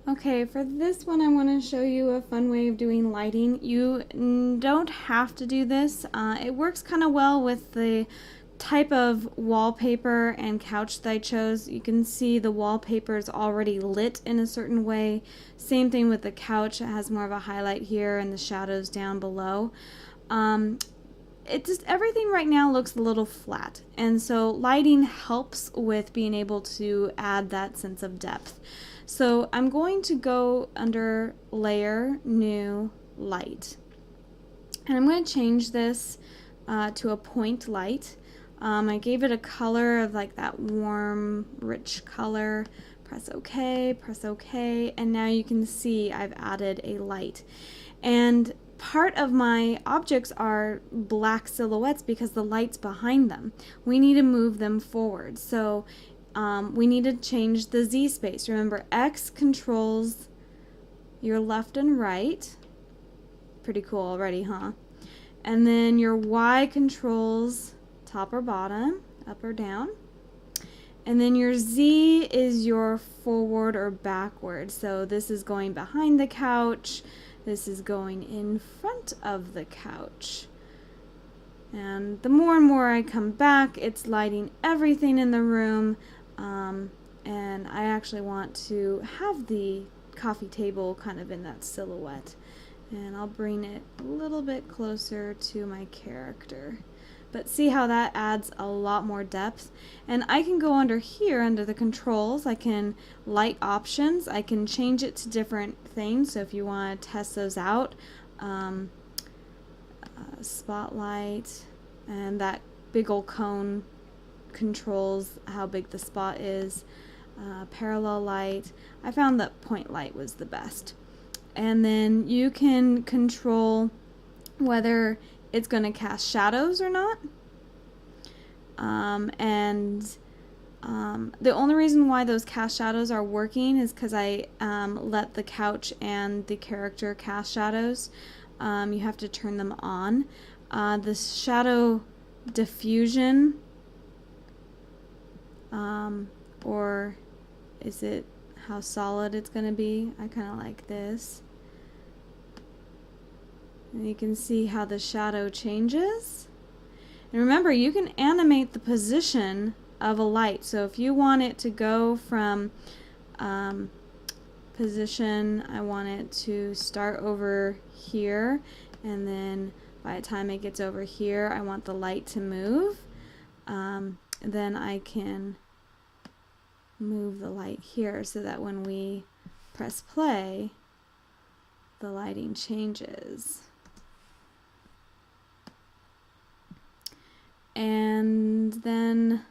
Okay, for this one I want to show you a fun way of doing lighting. You don't have to do this. It works kind of well with the type of wallpaper and couch that I chose. You can see the wallpaper is already lit in a certain way. Same thing with the couch. It has more of a highlight here and the shadows down below. It just everything right now looks a little flat, and so lighting helps with being able to add that sense of depth. So I'm going to go under layer, new, light, and I'm going to change this to a point light. I gave it a color of like that warm rich color. Press OK, and now you can see I've added a light. And part of my objects are black silhouettes because the light's behind them. We need to move them forward. So we need to change the Z space. Remember, X controls your left and right. Pretty cool already, huh? And then your Y controls top or bottom, up or down. And then your Z is your forward or backward. So this is going behind the couch. This is going in front of the couch. And the more and more I come back, it's lighting everything in the room. And I actually want to have the coffee table kind of in that silhouette. And I'll bring it a little bit closer to my character. But see how that adds a lot more depth. And I can go under here, under the controls, I can light options, I can change it to different things. So if you want to test those out, spotlight, and that big old cone controls how big the spot is. Parallel light, I found that point light was the best. And then you can control whether it's going to cast shadows or not. The only reason why those cast shadows are working is because I let the couch and the character cast shadows. You have to turn them on. The shadow diffusion, or is it how solid it's going to be? I kind of like this. And you can see how the shadow changes. And remember, you can animate the position of a light. So if you want it to go from position, I want it to start over here, and then by the time it gets over here, I want the light to move. Then I can move the light here so that when we press play, the lighting changes. And then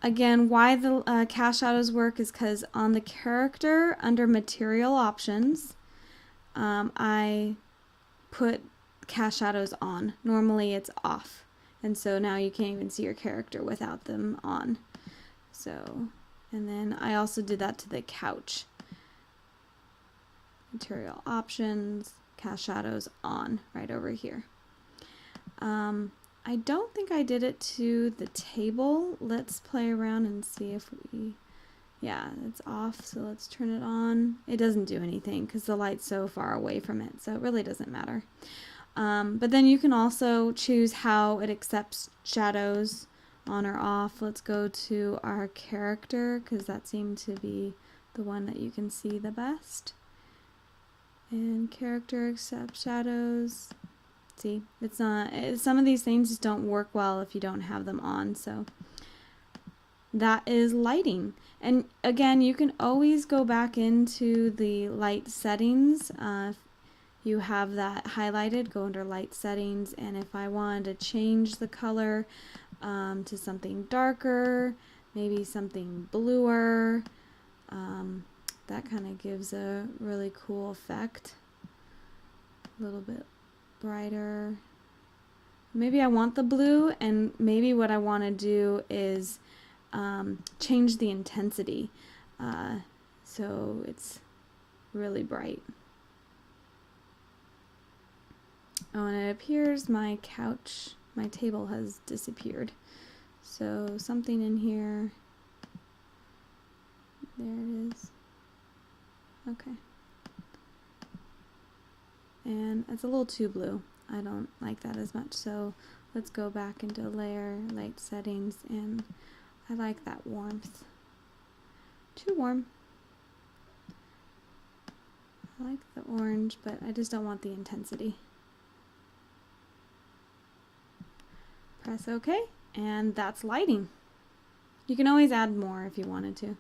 again, why the cast shadows work is because on the character under material options, I put cast shadows on. Normally it's off, and so now you can't even see your character without them on. So, and then I also did that to the couch. Material options, cast shadows on, right over here. I don't think I did it to the table. Let's play around and see if we, yeah, it's off, so let's turn it on. It doesn't do anything because the light's so far away from it, so it really doesn't matter. But then you can also choose how it accepts shadows, on or off. Let's go to our character because that seemed to be the one that you can see the best. And character accept shadows. See, it's not, some of these things just don't work well if you don't have them on. So that is lighting. And again, you can always go back into the light settings. If you have that highlighted, go under light settings, and if I wanted to change the color to something darker, maybe something bluer, that kind of gives a really cool effect. A little bit brighter. Maybe I want the blue, and maybe what I want to do is change the intensity so it's really bright. Oh, and it appears my couch, my table has disappeared. So something in here, there it is. Okay. And it's a little too blue. I don't like that as much, so let's go back into layer, light settings, and I like that warmth. Too warm. I like the orange, but I just don't want the intensity. Press OK, and that's lighting. You can always add more if you wanted to.